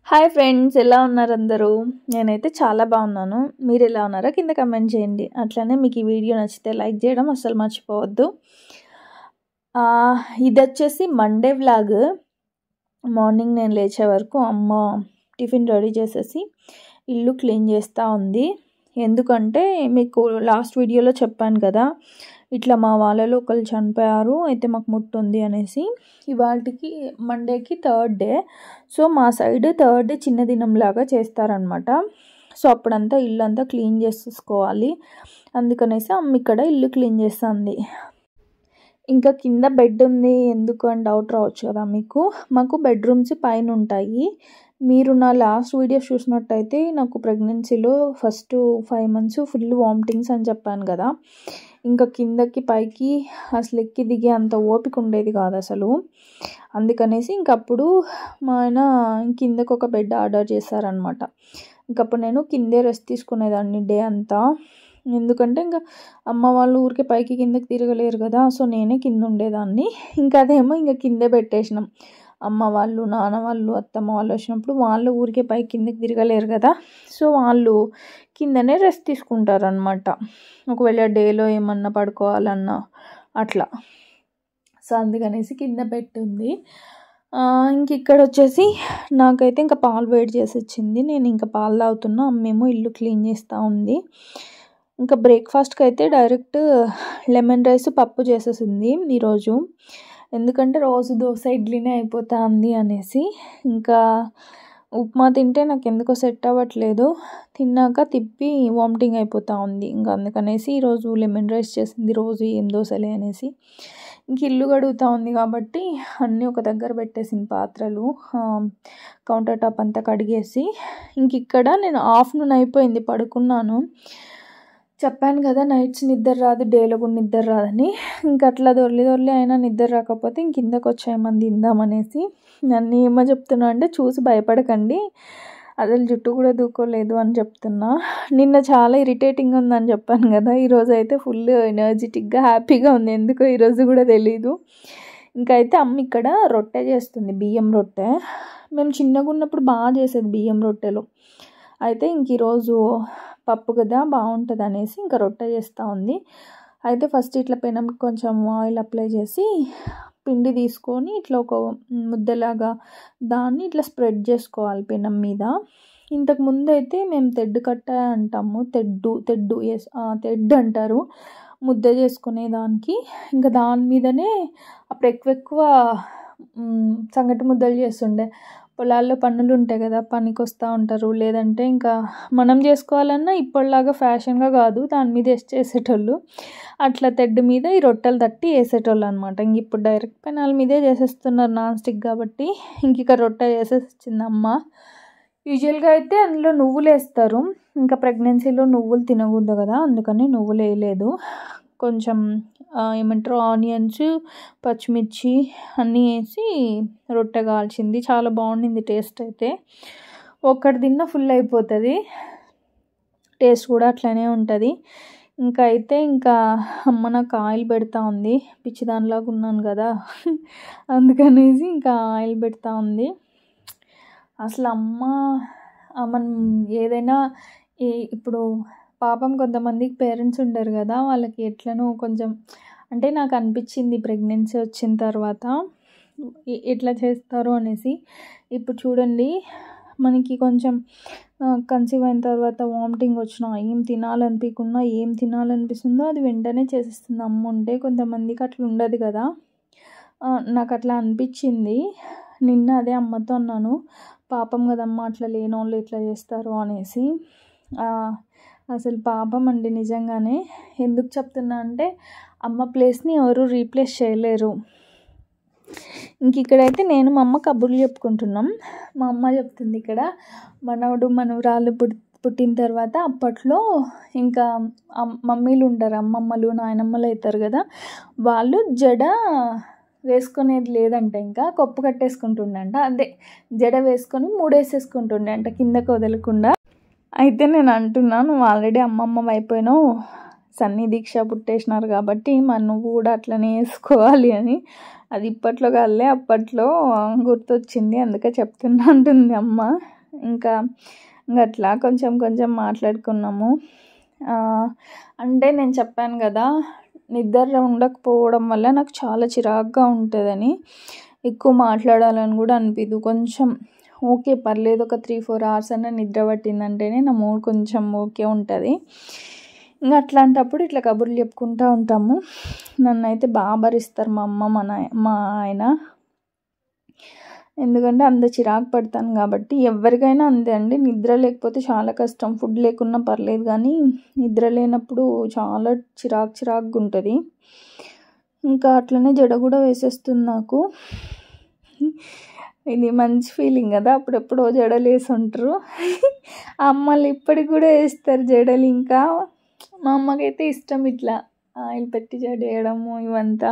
Hi friends, ఎలా ఉన్నారు అందరూ? నేనైతే చాలా బాగున్నాను. మీరు ఎలా ఉన్నారో కింద కమెంట్ చేయండి. అట్లనే మీకు ఈ వీడియో నచ్చితే లైక్ చేయడం అస్సలు మర్చిపోవద్దు. ఇది వచ్చేసి మండే వ్లాగ్. మార్నింగ్ నేను లేచే వరకు అమ్మ టిఫిన్ రెడీ చేసేసి ఇల్లు క్లీన్ చేస్తూ ఉంది. ఎందుకంటే మీకు లాస్ట్ వీడియోలో చెప్పాను కదా, ఇట్లా మా వాళ్ళలో ఒకళ్ళు చనిపోయారు, అయితే మాకు ముట్టు ఉంది అనేసి. ఇవాళకి మండేకి థర్డ్ డే. సో మా సైడ్ థర్డ్ డే చిన్న దినంలాగా చేస్తారనమాట. సో అప్పుడంతా ఇల్లు అంతా క్లీన్ చేసేసుకోవాలి. అందుకనేసి అమ్మ ఇక్కడ ఇల్లు క్లీన్ చేస్తుంది. ఇంకా కింద బెడ్ ఉంది ఎందుకు అని డౌట్ రావచ్చు కదా మీకు. మాకు బెడ్రూమ్స్ పైన ఉంటాయి. మీరు నా లాస్ట్ వీడియో చూసినట్టయితే నాకు ప్రెగ్నెన్సీలో ఫస్ట్ 5 months ఫుల్ వామిటింగ్స్ అని చెప్పాను కదా. ఇంకా కిందకి పైకి అసలు ఎక్కి దిగే అంత ఓపిక ఉండేది కాదు అసలు. అందుకనేసి ఇంకప్పుడు మా ఆయన కిందకు ఒక బెడ్ ఆర్డర్ చేశారనమాట. ఇంకప్పుడు నేను కిందే రెస్ట్ తీసుకునేదాన్ని డే అంతా. ఎందుకంటే ఇంకా అమ్మ వాళ్ళు ఊరికే పైకి కిందకి తిరగలేరు కదా, సో నేనే కింద ఉండేదాన్ని. ఇంకా అదేమో ఇంకా కిందే పెట్టేసినాం. అమ్మ వాళ్ళు, నాన్న వాళ్ళు, అత్తమ్మ వాళ్ళు వచ్చినప్పుడు వాళ్ళు ఊరికే పైకి కిందకి తిరగలేరు కదా, సో వాళ్ళు కిందనే రెస్ట్ తీసుకుంటారనమాట. ఒకవేళ డేలో ఏమన్నా పడుకోవాలన్నా అట్లా. సో అందుకనేసి కింద పెట్టుంది. ఇంక ఇక్కడ వచ్చేసి నాకైతే ఇంకా పాలు వేడి చేసి వచ్చింది. నేను ఇంకా పాలు తాగుతున్నా, అమ్మేమో ఇల్లు క్లీన్ చేస్తూ ఉంది. ఇంకా బ్రేక్ఫాస్ట్కి అయితే డైరెక్ట్ లెమన్ రైస్ పప్పు చేసేసింది ఈరోజు. ఎందుకంటే రోజు దోశ ఇడ్లీనే అయిపోతుంది అనేసి. ఇంకా ఉప్మా తింటే నాకు ఎందుకో సెట్ అవ్వట్లేదు, తిన్నాక తిప్పి వామిటింగ్ అయిపోతూ ఉంది. ఇంకా అందుకనేసి ఈరోజు లెమన్ రైస్ చేసింది. రోజు ఏం దోశలే అనేసి. ఇంక ఇల్లు గడుగుతూ ఉంది కాబట్టి అన్నీ ఒక దగ్గర పెట్టేసిన పాత్రలు, కౌంటర్ టాప్ అంతా కడిగేసి. ఇంక ఇక్కడ నేను ఆఫ్టర్నూన్ అయిపోయింది, పడుకున్నాను. చెప్పాను కదా నైట్స్ నిద్ర రాదు, డేలో కూడా నిద్ర రాదని. ఇంక అట్లా దొర్లి అయినా నిద్ర రాకపోతే ఇంక కిందకు వచ్చాయమని తిందామనేసి. నన్ను ఏమో చెప్తున్నా అంటే, చూసి భయపడకండి, అసలు జుట్టు కూడా దూకోలేదు అని చెప్తున్నా. నిన్న చాలా ఇరిటేటింగ్ ఉందని చెప్పాను కదా, ఈరోజు అయితే ఫుల్ ఎనర్జెటిక్గా హ్యాపీగా ఉంది. ఎందుకో ఈరోజు కూడా తెలీదు. ఇంకైతే అమ్మ ఇక్కడ రొట్టె చేస్తుంది, బియ్యం రొట్టె. మేము చిన్నగా ఉన్నప్పుడు బాగా చేసేది బియ్యం రొట్టెలు. అయితే ఇంక ఈరోజు పప్పు కదా బాగుంటుంది అనేసి ఇంకా రొట్టె చేస్తూ ఉంది. అయితే ఫస్ట్ ఇట్లా పెనంకి కొంచెం ఆయిల్ అప్లై చేసి పిండి తీసుకొని ఇట్లా ఒక ముద్దలాగా దాన్ని ఇట్లా స్ప్రెడ్ చేసుకోవాలి పెనం మీద. ఇంతకుముందు అయితే మేము తెడ్డు కట్ట అంటాము, తెడ్డు ఎస్ తెడ్డు అంటారు ముద్ద చేసుకునే దానికి. ఇంకా దాని మీదనే అప్పుడు ఎక్కువ సంగటి ముద్దలు చేస్తుండే. పొలాల్లో పనులు ఉంటాయి కదా, పనికి వస్తూ ఉంటారు, లేదంటే ఇంకా మనం చేసుకోవాలన్నా ఇప్పటిలాగా ఫ్యాషన్గా కాదు, దాని మీద చేసేటోళ్ళు. అట్లా తెడ్డు మీద ఈ రొట్టెలు తట్టి వేసేటోళ్ళు అనమాట. ఇంక ఇప్పుడు డైరెక్ట్ పెనాల మీదే చేసేస్తున్నారు, నాన్ స్టిక్ కాబట్టి. ఇంక రొట్టె చేసేసి వచ్చింది అమ్మ. యూజువల్గా అయితే అందులో నువ్వులు వేస్తారు, ఇంకా ప్రెగ్నెన్సీలో నువ్వులు తినకూడదు కదా, అందుకని నువ్వులు వేయలేదు. కొంచెం ఏమంటారు ఆనియన్స్, పచ్చిమిర్చి అన్నీ వేసి రొట్టె కాల్చింది. చాలా బాగుండింది టేస్ట్ అయితే. ఒక్కటి తిన్నా ఫుల్ అయిపోతుంది, టేస్ట్ కూడా అట్లనే ఉంటుంది. ఇంకా అమ్మ నాకు ఆయిల్ పెడతా ఉంది, పిచ్చిదానిలాగా ఉన్నాను కదా అందుకనేసి ఇంకా ఆయిల్ పెడతా ఉంది. అసలు అమ్మ మనం ఏదైనా ఇప్పుడు పాపం కొంతమందికి పేరెంట్స్ ఉండరు కదా, వాళ్ళకి ఎట్లనో కొంచెం అంటే నాకు అనిపించింది ప్రెగ్నెన్సీ వచ్చిన తర్వాత ఎట్లా చేస్తారు అనేసి. ఇప్పుడు చూడండి, మనకి కొంచెం కన్సీవ్ అయిన తర్వాత వామిటింగ్ వచ్చినా, ఏం తినాలనిపిస్తుందో అది వెంటనే చేసేస్తుంది అమ్మ ఉంటే. కొంతమందికి అట్లా ఉండదు కదా, నాకు అట్లా అనిపించింది. నిన్న అదే అమ్మతో అన్నాను, పాపం కదమ్మ అట్లా లేని వాళ్ళు ఎట్లా చేస్తారు అనేసి. అసలు పాపం అండి నిజంగానే. ఎందుకు చెప్తున్నా అంటే, అమ్మ ప్లేస్ని ఎవరు రీప్లేస్ చేయలేరు. ఇంక ఇక్కడైతే నేను మా అమ్మ కబుర్లు చెప్పుకుంటున్నాం. మా అమ్మ చెప్తుంది ఇక్కడ మనవడు మనవరాలు పుట్టిన తర్వాత అప్పట్లో ఇంకా మమ్మీలు ఉంటారు, అమ్మమ్మలు నాయనమ్మలు అవుతారు కదా, వాళ్ళు జడ వేసుకునేది లేదంట, ఇంకా కొప్పు కట్టేసుకుంటుండంట. అదే జడ వేసుకొని మూడేసేసుకుంటుండే అంట కిందకు వదలకుండా. అయితే నేను అంటున్నాను, నువ్వు ఆల్రెడీ అమ్మమ్మ అయిపోయినావు, సన్నీ దీక్ష పుట్టేసినారు కాబట్టి మరి నువ్వు కూడా అట్లనే వేసుకోవాలి అని. అది ఇప్పట్లో కాదులే, అప్పట్లో గుర్తొచ్చింది, అందుకే చెప్తున్నా అంటుంది అమ్మ. ఇంకా అట్లా కొంచెం కొంచెం మాట్లాడుకున్నాము. అంటే నేను చెప్పాను కదా, నిద్ర ఉండకపోవడం వల్ల నాకు చాలా చిరాకుగా ఉంటుందని, ఎక్కువ మాట్లాడాలని కూడా అనిపించదు. కొంచెం ఓకే పర్లేదు, ఒక 3-4 అవర్స్ అన్న నిద్ర పట్టిందంటేనే నా మూడ్ కొంచెం ఓకే ఉంటుంది. ఇంకా అట్లాంటప్పుడు ఇట్లా కబుర్లు చెప్పుకుంటూ ఉంటాము. నన్ను అయితే బాగా భరిస్తారు మా అమ్మ మా ఆయన, ఎందుకంటే అంత చిరాకు పడతాను కాబట్టి. ఎవరికైనా అంతే అండి, నిద్ర లేకపోతే చాలా కష్టం. ఫుడ్ లేకున్నా పర్లేదు, కానీ నిద్ర లేనప్పుడు చాలా చిరాకుగా ఉంటుంది. ఇంకా అట్లనే జడ కూడా వేసేస్తుంది నాకు. ఇది మంచి ఫీలింగ్ కదా, అప్పుడెప్పుడో జడలు వేసి ఉంటారు. అమ్మలు ఇప్పటికి కూడా వేస్తారు జడలు. ఇంకా మా అమ్మకైతే ఇష్టం ఇట్లా ఆయిల్ పెట్టి జడ వేయడము ఇవంతా.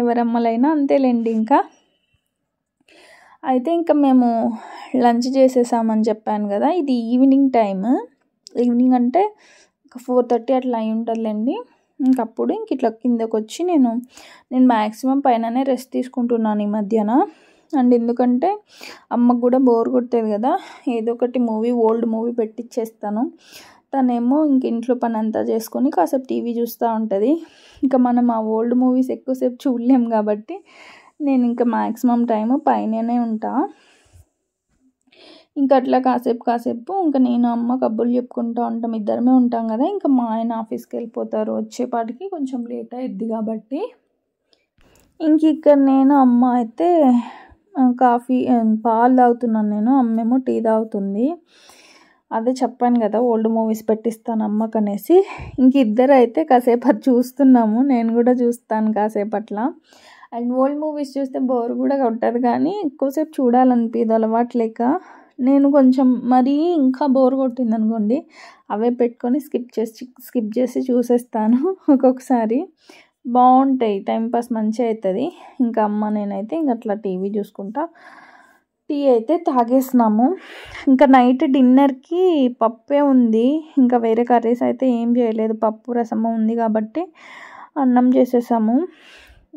ఎవరమ్మలైనా అంతేలేండి. ఇంకా అయితే ఇంకా మేము లంచ్ చేసేసామని చెప్పాను కదా, ఇది ఈవినింగ్ టైమ్. ఈవినింగ్ అంటే ఒక 4:30 అట్లా అయి ఉంటుందిలేండి. ఇంకప్పుడు ఇట్లా కిందకు వచ్చి నేను మ్యాక్సిమం పైననే రెస్ట్ తీసుకుంటున్నాను ఈ మధ్యన. అండ్ ఎందుకంటే అమ్మకు కూడా బోర్ కొట్టేది కదా, ఏదో ఒకటి ఓల్డ్ మూవీ పెట్టిచ్చేస్తాను. తనేమో ఇంట్లో పని అంతా చేసుకొని కాసేపు టీవీ చూస్తూ ఉంటుంది. ఇంకా మనం ఆ ఓల్డ్ మూవీస్ ఎక్కువసేపు చూడలేం కాబట్టి నేను ఇంకా మ్యాక్సిమం టైము పైననే ఉంటా. ఇంకా అట్లా కాసేపు ఇంకా నేను అమ్మ కబుర్లు చెప్పుకుంటూ ఉంటాం, ఇద్దరమే ఉంటాం కదా. ఇంకా మా ఆయన ఆఫీస్కి వెళ్ళిపోతారు, వచ్చేపాటికి కొంచెం లేట్ అయ్యిద్ది కాబట్టి. ఇంక ఇక్కడ నేను అమ్మ అయితే పాలు తాగుతున్నాను నేను, అమ్మేమో టీ తాగుతుంది. అదే చెప్పాను కదా ఓల్డ్ మూవీస్ పెట్టిస్తాను అమ్మకు అనేసి. ఇంక ఇద్దరు అయితే కాసేపు అది చూస్తున్నాము, నేను కూడా చూస్తాను కాసేపు అట్లా. అండ్ ఓల్డ్ మూవీస్ చూస్తే బోర్ కూడా కొట్టదు, కానీ ఎక్కువసేపు చూడాలనిపించదు అలవాటు లేక. నేను కొంచెం మరీ ఇంకా బోర్ కొట్టింది అనుకోండి, అవే పెట్టుకొని స్కిప్ చేసి చూసేస్తాను. ఒక్కొక్కసారి బాగుంటాయి, టైంపాస్ మంచిగా అవుతుంది. ఇంకా అమ్మ నేనైతే ఇంక అట్లా టీవీ చూసుకుంటా టీ అయితే తాగేసినాము. ఇంకా నైట్ డిన్నర్కి పప్పే ఉంది, ఇంకా వేరే కర్రీస్ అయితే ఏం చేయలేదు. పప్పు రసము ఉంది కాబట్టి అన్నం చేసేసాము.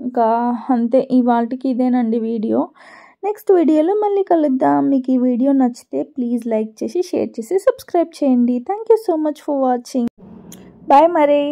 ఇంకా అంతే, ఇవాళకి ఇదేనండి వీడియో. నెక్స్ట్ వీడియోలో మళ్ళీ కలుద్దాం. మీకు ఈ వీడియో నచ్చితే ప్లీజ్ లైక్ చేసి, షేర్ చేసి, సబ్స్క్రైబ్ చేయండి. Thank you so much for watching. Bye మరి.